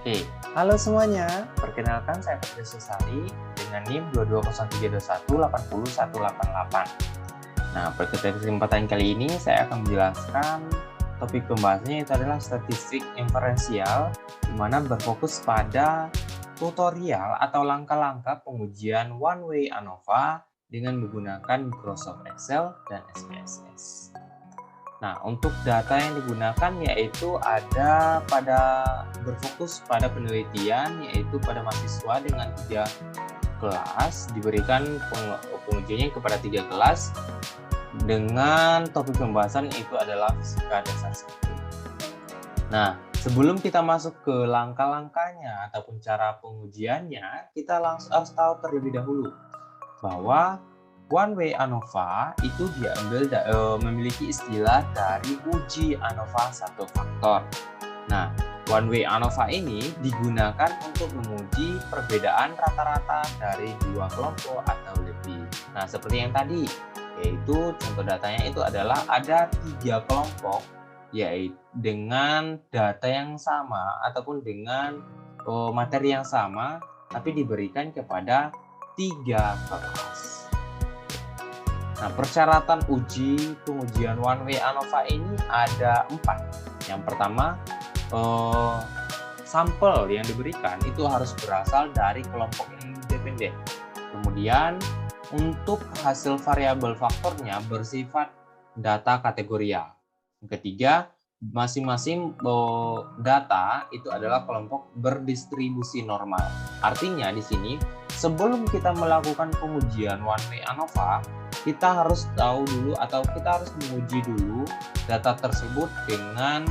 Oke, halo semuanya. Perkenalkan saya Patria Susari dengan NIM 220380188. Nah, pada kesempatan kali ini saya akan menjelaskan topik pembahasannya, itu adalah statistik inferensial, di mana berfokus pada tutorial atau langkah-langkah pengujian one-way ANOVA dengan menggunakan Microsoft Excel dan SPSS. Nah, untuk data yang digunakan yaitu berfokus pada penelitian, yaitu pada mahasiswa dengan 3 kelas, diberikan pengujiannya kepada 3 kelas dengan topik pembahasan itu adalah fisika dasar 1. Nah, sebelum kita masuk ke langkah-langkahnya ataupun cara pengujiannya, kita langsung harus tahu terlebih dahulu bahwa one-way ANOVA itu memiliki istilah dari uji ANOVA satu faktor. Nah, one-way ANOVA ini digunakan untuk menguji perbedaan rata-rata dari 2 kelompok atau lebih. Nah, seperti yang tadi, yaitu contoh datanya itu adalah ada 3 kelompok, yaitu dengan data yang sama ataupun dengan materi yang sama, tapi diberikan kepada 3 kelas. Nah, persyaratan pengujian one-way ANOVA ini ada 4. Yang pertama, sampel yang diberikan itu harus berasal dari kelompok yang independen. Kemudian, untuk hasil variabel faktornya bersifat data kategorial. Yang ketiga, masing-masing data itu adalah kelompok berdistribusi normal. Artinya di sini, sebelum kita melakukan pengujian one-way ANOVA, kita harus tahu dulu atau kita harus menguji dulu data tersebut dengan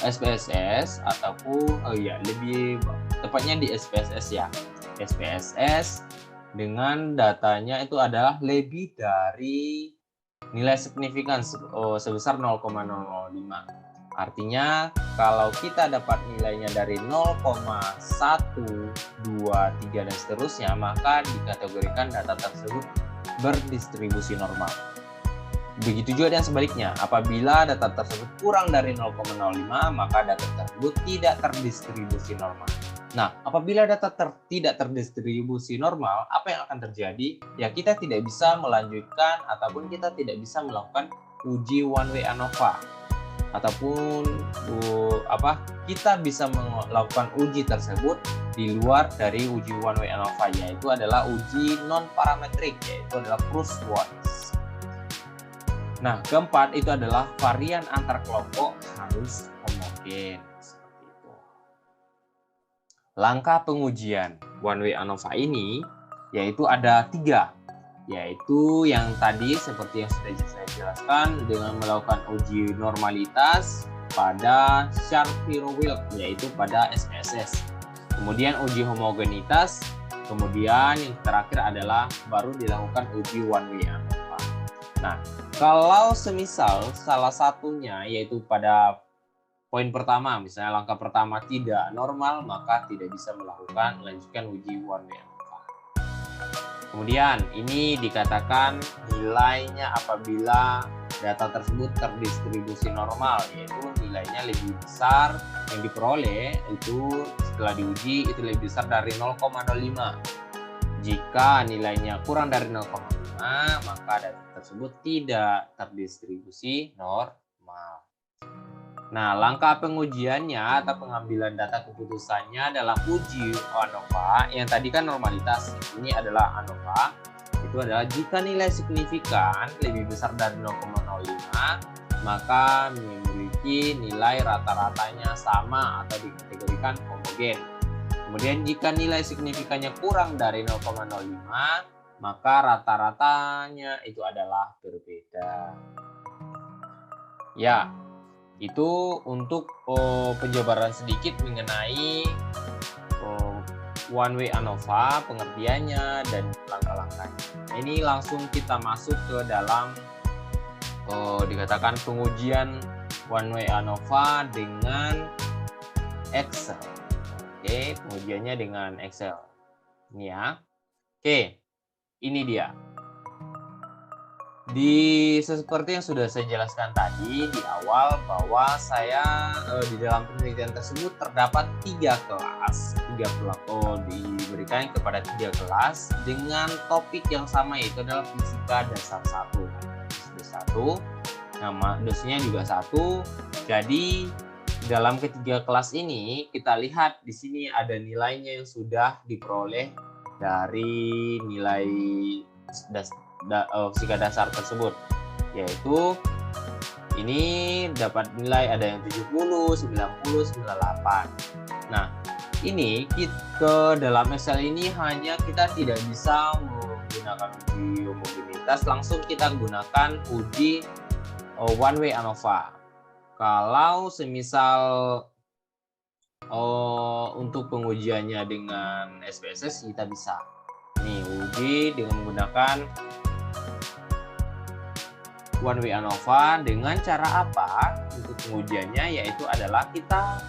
SPSS ataupun lebih tepatnya di SPSS ya. SPSS dengan datanya itu adalah lebih dari nilai signifikan sebesar 0,005. Artinya kalau kita dapat nilainya dari 0,1, 2, 3 dan seterusnya, maka dikategorikan data tersebut berdistribusi normal. Begitu juga dengan sebaliknya, apabila data tersebut kurang dari 0,05, maka data tersebut tidak terdistribusi normal. Nah, apabila data tidak terdistribusi normal, apa yang akan terjadi? Ya, kita tidak bisa melanjutkan ataupun kita tidak bisa melakukan uji one-way ANOVA. Ataupun kita bisa melakukan uji tersebut di luar dari uji one-way ANOVA, yaitu adalah uji non-parametrik, yaitu adalah cruise-wise. Nah, keempat itu adalah varian antar kelompok harus homogen. Seperti itu. Langkah pengujian one-way ANOVA ini yaitu ada 3. Yaitu yang tadi seperti yang sudah saya jelaskan dengan melakukan uji normalitas pada Shapiro-Wilk, yaitu pada SPSS. Kemudian uji homogenitas, kemudian yang terakhir adalah baru dilakukan uji one-way ANOVA. Nah, kalau semisal salah satunya yaitu pada poin pertama, misalnya langkah pertama tidak normal, maka tidak bisa melanjutkan uji one-way ANOVA. Kemudian ini dikatakan nilainya apabila data tersebut terdistribusi normal, yaitu nilainya lebih besar yang diperoleh itu setelah diuji itu lebih besar dari 0,05. Jika nilainya kurang dari 0,5, maka data tersebut tidak terdistribusi normal. Nah, langkah pengujiannya atau pengambilan data keputusannya adalah uji ANOVA. Yang tadi kan normalitas, ini adalah ANOVA. Itu adalah jika nilai signifikan lebih besar dari 0,05, maka memiliki nilai rata-ratanya sama atau dikategorikan homogen. Kemudian jika nilai signifikannya kurang dari 0,05, maka rata-ratanya itu adalah berbeda. Ya, itu untuk penjabaran sedikit mengenai one-way ANOVA, pengertiannya dan langkah-langkahnya. Ini langsung kita masuk ke dalam dikatakan pengujian one-way ANOVA dengan Excel. Oke, pengujiannya dengan Excel. Ini ya. Oke, ini dia. Seperti yang sudah saya jelaskan tadi di awal bahwa di dalam penelitian tersebut terdapat 3 kelas, diberikan kepada 3 kelas dengan topik yang sama, yaitu adalah fisika dasar 1. Nama dosennya juga 1. Jadi dalam ketiga kelas ini kita lihat di sini ada nilainya yang sudah diperoleh dari nilai fisika dasar tersebut, yaitu ini dapat nilai ada yang 70, 90, 98. Nah, ini ke dalam Excel ini hanya kita tidak bisa menggunakan uji homogenitas, langsung kita gunakan uji one way ANOVA. Kalau semisal untuk pengujiannya dengan SPSS kita bisa nih uji dengan menggunakan one way ANOVA. Dengan cara apa untuk pengujiannya? Yaitu adalah kita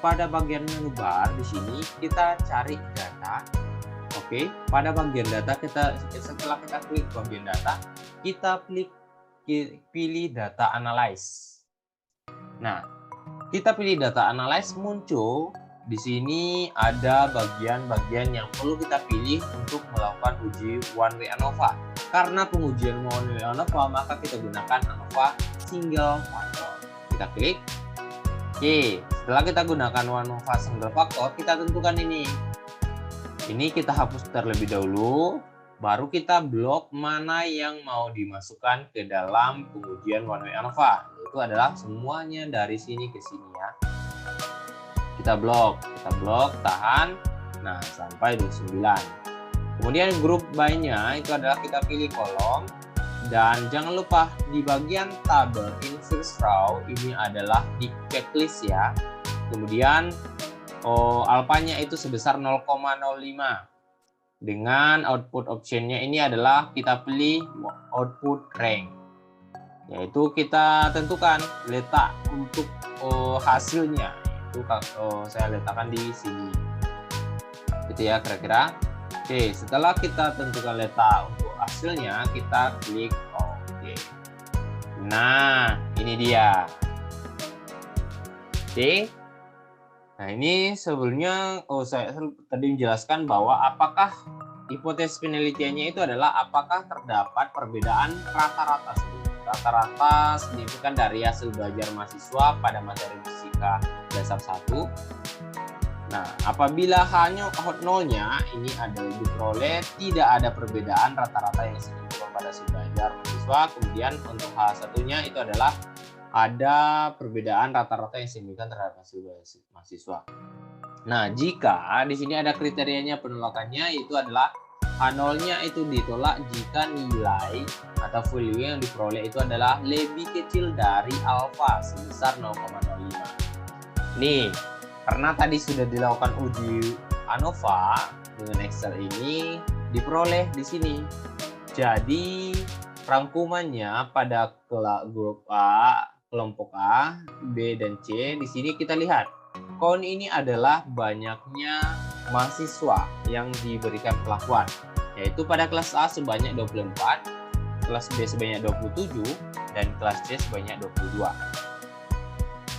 pada bagian menu bar di sini kita cari data. Oke, pada bagian data setelah kita klik bagian data, kita pilih data analyze. Nah, kita pilih data analyze, muncul di sini ada bagian-bagian yang perlu kita pilih untuk melakukan uji one way ANOVA. Karena pengujian one way ANOVA, maka kita gunakan ANOVA single factor. Kita klik. Oke, setelah kita gunakan ANOVA single factor, kita tentukan ini. Ini kita hapus terlebih dahulu, baru kita blok mana yang mau dimasukkan ke dalam pengujian one way ANOVA. Itu adalah semuanya dari sini ke sini ya. Kita blok, tahan. Nah, sampai 29. Kemudian grup by-nya itu adalah kita pilih kolom. Dan jangan lupa di bagian tabel in first row ini adalah di checklist ya. Kemudian alfanya itu sebesar 0,05. Dengan output optionnya ini adalah kita pilih output rank. Yaitu kita tentukan letak untuk hasilnya. Itu saya letakkan di sini. Gitu ya kira-kira. Oke, setelah kita tentukan letak untuk hasilnya, kita klik OK. Nah, ini dia. Oke. Nah, ini sebelumnya saya tadi menjelaskan bahwa apakah hipotesis penelitiannya itu adalah apakah terdapat perbedaan rata-rata signifikan dari hasil belajar mahasiswa pada materi fisika dasar 1. Nah, apabila hanya nolnya ini ada diperoleh tidak ada perbedaan rata-rata yang signifikan pada hasil belajar mahasiswa. Kemudian untuk H1-nya itu adalah ada perbedaan rata-rata yang signifikan terhadap hasil mahasiswa. Nah, jika di sini ada kriterianya penolakannya, itu adalah H0-nya itu ditolak jika nilai atau value yang diperoleh itu adalah lebih kecil dari alfa sebesar 0,05. Nih, karena tadi sudah dilakukan uji ANOVA dengan Excel ini diperoleh di sini. Jadi rangkumannya pada grup A, kelompok A, B, dan C. Di sini kita lihat, count ini adalah banyaknya mahasiswa yang diberikan perlakuan, yaitu pada kelas A sebanyak 24, kelas B sebanyak 27, dan kelas C sebanyak 22.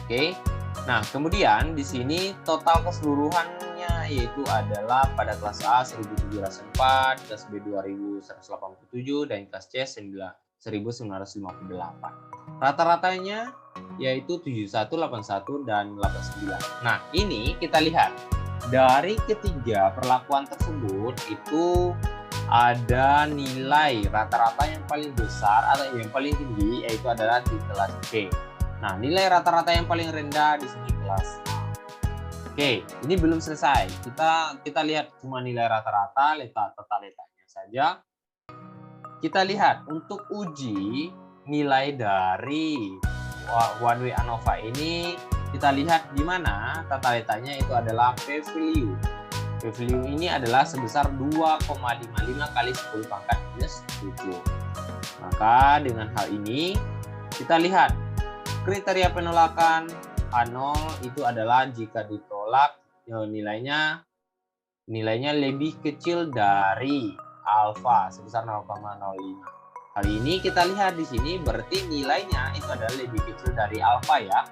Oke, nah kemudian di sini total keseluruhannya yaitu adalah pada kelas A 1704, kelas B 2187, dan kelas C 1958. Rata-ratanya yaitu 71, 81, dan 89. Nah, ini kita lihat dari ketiga perlakuan tersebut itu ada nilai rata-rata yang paling besar atau yang paling tinggi yaitu adalah di kelas C. Nah, nilai rata-rata yang paling rendah di sini kelas A. Oke, ini belum selesai. Kita lihat cuma nilai rata-rata, letaknya saja. Kita lihat untuk uji nilai dari one way ANOVA ini, kita lihat di mana tata letaknya itu adalah p-value. P-value ini adalah sebesar 2,55 kali 10 pangkat minus 7. Maka dengan hal ini kita lihat kriteria penolakan A0 itu adalah jika ditolak nilainya lebih kecil dari alfa sebesar 0,05. Kali ini kita lihat di sini berarti nilainya itu adalah lebih kecil dari alfa ya.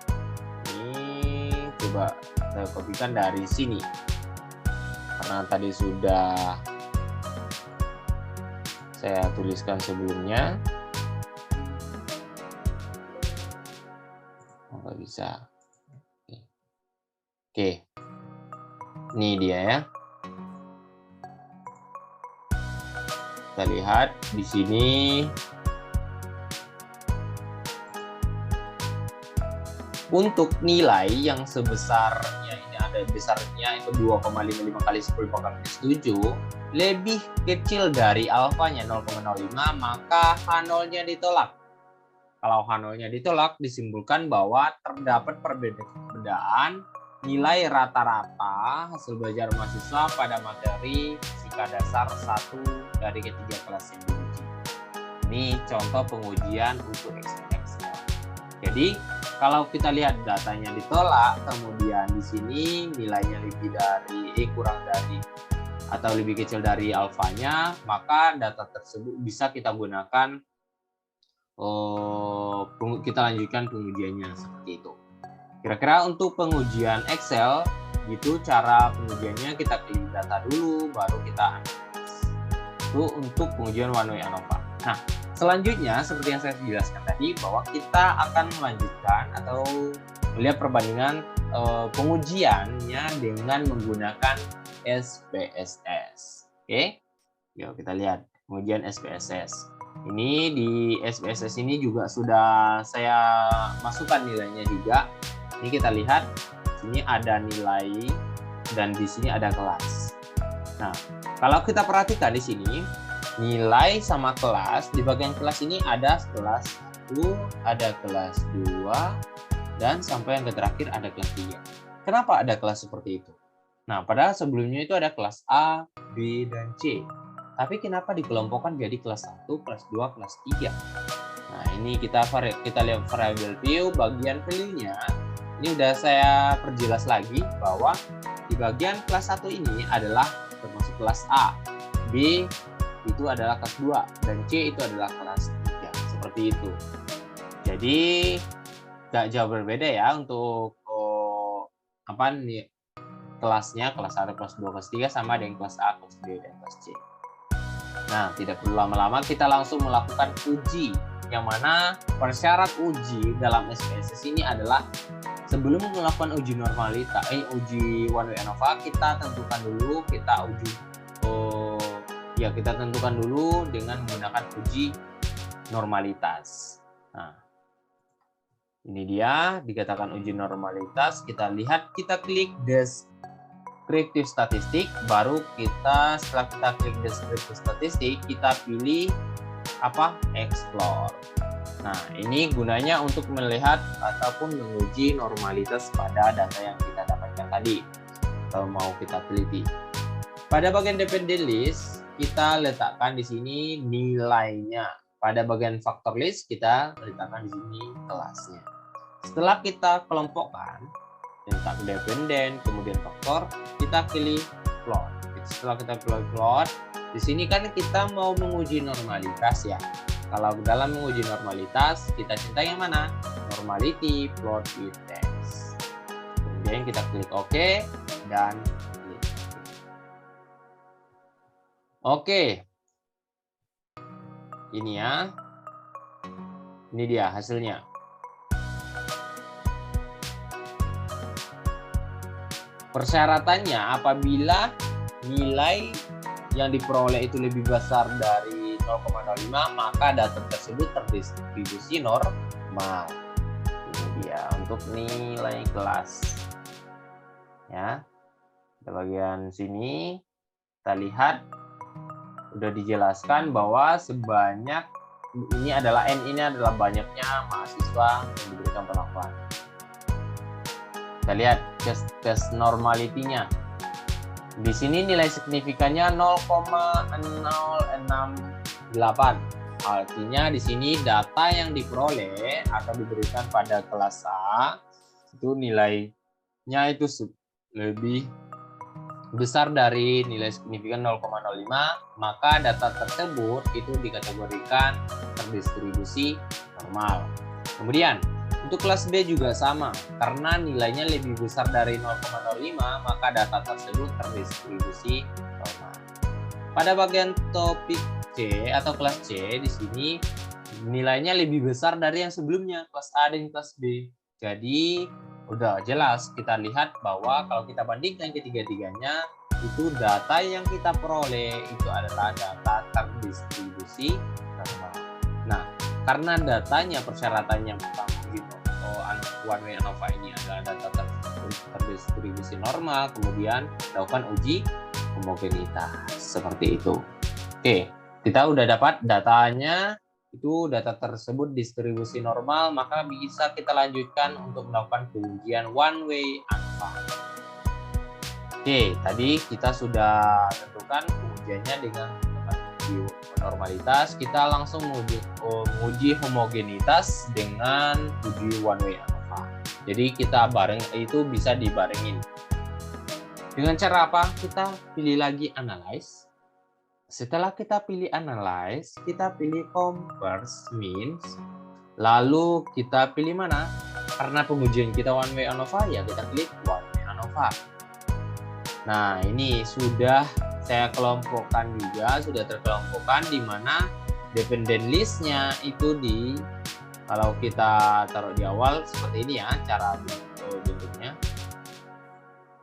Ini coba saya kopikan dari sini. Karena tadi sudah saya tuliskan sebelumnya. Nggak bisa. Oke. Ini dia ya. Kita lihat di sini untuk nilai yang sebesarnya ini ada besarnya itu 2,55 kali 10 pangkat minus 7 lebih kecil dari alfanya 0,05, maka H0-nya ditolak. Kalau H0-nya ditolak, disimpulkan bahwa terdapat perbedaan nilai rata-rata hasil belajar mahasiswa pada materi fisika dasar 1 dari ketiga kelas yang diuji. Ini contoh pengujian untuk Excel. Jadi kalau kita lihat datanya ditolak, kemudian di sini nilainya lebih dari kurang dari atau lebih kecil dari alfanya, maka data tersebut bisa kita gunakan. Kita lanjutkan pengujiannya seperti itu. Kira-kira untuk pengujian Excel, gitu cara pengujiannya, kita klik data dulu, baru kita analis. Itu untuk pengujian one way ANOVA. Nah, selanjutnya seperti yang saya jelaskan tadi, bahwa kita akan melanjutkan atau melihat perbandingan pengujiannya dengan menggunakan SPSS. Oke, yuk kita lihat pengujian SPSS. Ini di SPSS ini juga sudah saya masukkan nilainya juga. Ini kita lihat, sini ada nilai dan di sini ada kelas. Nah, kalau kita perhatikan di sini, nilai sama kelas, di bagian kelas ini ada kelas 1, ada kelas 2, dan sampai yang terakhir ada kelas 3. Kenapa ada kelas seperti itu? Nah, padahal sebelumnya itu ada kelas A, B, dan C. Tapi kenapa dikelompokkan jadi kelas 1, kelas 2, kelas 3? Nah, ini kita lihat variable view, bagian value-nya. Ini udah saya perjelas lagi bahwa di bagian kelas 1 ini adalah termasuk kelas A, B itu adalah kelas 2, dan C itu adalah kelas 3. Seperti itu. Jadi gak jauh berbeda ya untuk kelasnya, kelas 1, kelas 2, kelas 3 sama dengan kelas A, kelas B, dan kelas C. Nah, tidak perlu lama-lama, kita langsung melakukan uji. Yang mana persyarat uji dalam SPSS ini adalah sebelum melakukan uji normalitas, uji one way ANOVA, kita tentukan dulu, kita tentukan dulu dengan menggunakan uji normalitas. Nah, ini dia dikatakan uji normalitas. Kita lihat, kita klik deskriptif statistik, baru setelah kita klik deskriptif statistik, kita pilih explore. Nah, ini gunanya untuk melihat ataupun menguji normalitas pada data yang kita dapatkan tadi atau mau kita teliti. Pada bagian dependent list, kita letakkan di sini nilainya. Pada bagian factor list, kita letakkan di sini kelasnya. Setelah kita kelompokkan tentang dependent, kemudian faktor, kita pilih plot. Setelah kita pilih plot, di sini kan kita mau menguji normalitas ya. Kalau dalam menguji normalitas, kita cinta yang mana? Normality plot with text. Kemudian kita klik OK dan klik OK. Ini ya. Ini dia hasilnya. Persyaratannya apabila nilai yang diperoleh itu lebih besar dari 0,05, maka data tersebut terdistribusi normal. Ini dia untuk nilai kelas. Ya, di bagian sini kita lihat udah dijelaskan bahwa sebanyak ini adalah banyaknya mahasiswa yang diberikan penolakan. Kita lihat tes normality-nya. Di sini nilai signifikannya 0,068. Artinya di sini data yang diperoleh atau diberikan pada kelas A itu nilainya itu lebih besar dari nilai signifikan 0,05, maka data tersebut itu dikategorikan terdistribusi normal. Kemudian untuk kelas B juga sama, karena nilainya lebih besar dari 0,05, maka data tersebut terdistribusi normal. Pada bagian topik C atau kelas C di sini nilainya lebih besar dari yang sebelumnya, kelas A dan kelas B. Jadi udah jelas kita lihat bahwa kalau kita bandingkan ketiga-tiganya, itu data yang kita peroleh itu adalah data terdistribusi normal. Nah, karena datanya persyaratannya one way ANOVA ini adalah data terdistribusi normal, kemudian lakukan uji homogenitas seperti itu. Oke, kita udah dapat datanya, itu data tersebut distribusi normal, maka bisa kita lanjutkan untuk melakukan pengujian one way ANOVA. Oke, tadi kita sudah tentukan pengujiannya dengan uji normalitas. Kita langsung menguji homogenitas dengan uji one way ANOVA. Jadi kita itu bisa dibarengin. Dengan cara apa? Kita pilih lagi analyze. Setelah kita pilih analyze, kita pilih converse means. Lalu kita pilih mana? Karena pengujian kita one way ANOVA, ya kita pilih one way ANOVA. Nah, ini sudah saya kelompokkan juga, sudah terkelompokkan di mana dependent list-nya itu kalau kita taruh di awal seperti ini ya, cara bentuknya.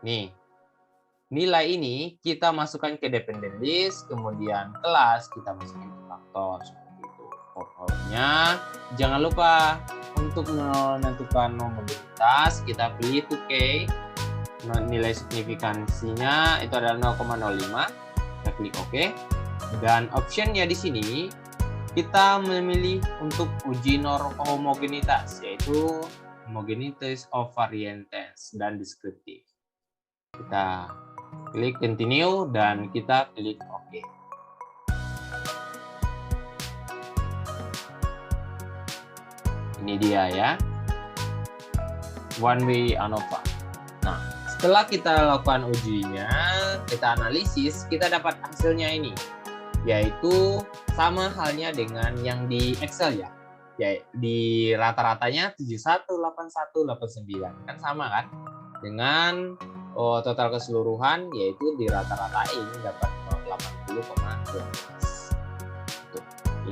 Nih. Nilai ini kita masukkan ke dependent list, kemudian kelas kita masukkan ke faktor seperti itu. Pokoknya jangan lupa untuk menentukan homogenitas kita pilih 2K. Nilai signifikansinya itu adalah 0,05. Kita klik OK. Dan optionnya di sini kita memilih untuk uji homogenitas, yaitu homogenitas of variance dan deskriptif. Kita klik continue dan kita klik OK. Ini dia ya, one way ANOVA. Nah, setelah kita lakukan ujinya, kita analisis, kita dapat hasilnya ini, yaitu sama halnya dengan yang di Excel ya. Di rata-ratanya 71, 81, 89 kan sama kan dengan total keseluruhan, yaitu di rata-ratain dapat 80,12.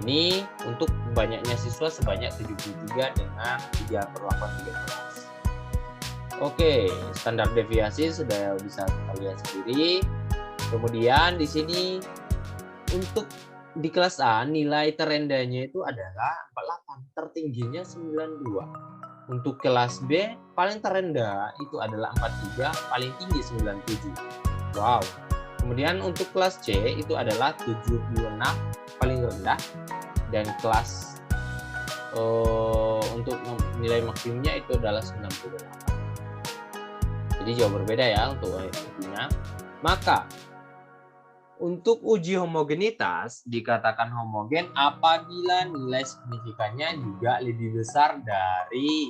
Ini untuk banyaknya siswa sebanyak 73 dengan 3/813. Oke, standar deviasi sudah bisa kita lihat sendiri. Kemudian di sini untuk di kelas A nilai terendahnya itu adalah 48, tertingginya 92. Untuk kelas B paling terendah itu adalah 43, paling tinggi 97. Wow. Kemudian untuk kelas C itu adalah 76, paling rendah, dan kelas untuk nilai maksimumnya itu adalah 98. Jadi jauh berbeda ya untuk intinya. Maka untuk uji homogenitas dikatakan homogen apabila nilai signifikannya juga lebih besar dari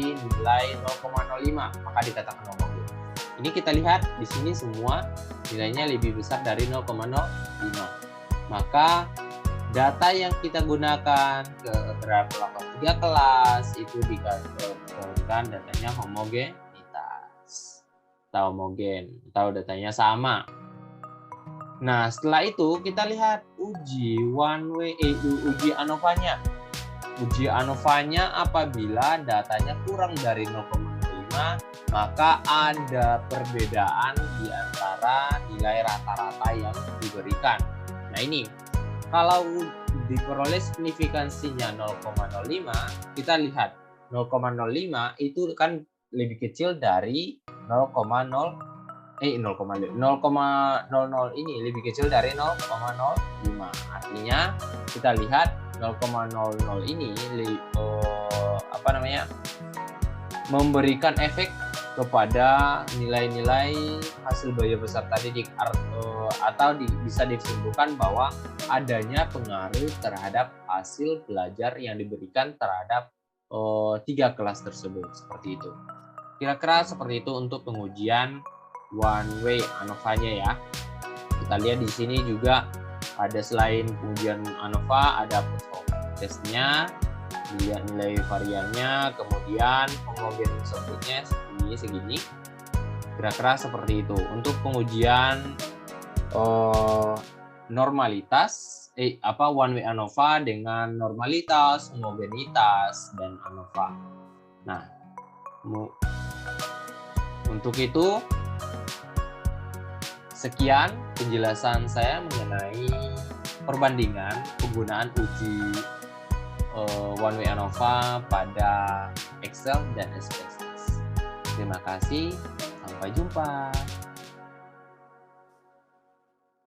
nilai 0,05, maka dikatakan homogen. Ini kita lihat di sini semua nilainya lebih besar dari 0,05. Maka data yang kita gunakan terhadap 3 kelas itu dikategorikan datanya homogenitas atau homogen atau datanya sama. Nah, setelah itu kita lihat uji ANOVA-nya. Uji ANOVA-nya apabila datanya kurang dari 0,05, maka ada perbedaan di antara nilai rata-rata yang diberikan. Nah, ini kalau diperoleh signifikansinya 0,05, kita lihat 0,05 itu kan lebih kecil dari 0,00 ini lebih kecil dari 0,05. Artinya kita lihat 0,00 ini memberikan efek kepada nilai-nilai hasil biaya besar tadi bisa disimpulkan bahwa adanya pengaruh terhadap hasil belajar yang diberikan terhadap 3 kelas tersebut, seperti itu. Kira-kira seperti itu untuk pengujian one way ANOVA-nya ya. Kita lihat di sini juga ada selain pengujian ANOVA ada testnya, dilihat nilai variannya, kemudian homogenitas outputnya segini. Kira-kira seperti itu. Untuk pengujian normalitas, one way ANOVA dengan normalitas, homogenitas, dan ANOVA. Nah, untuk itu sekian penjelasan saya mengenai perbandingan penggunaan uji one way ANOVA pada Excel dan SPSS. Terima kasih, sampai jumpa.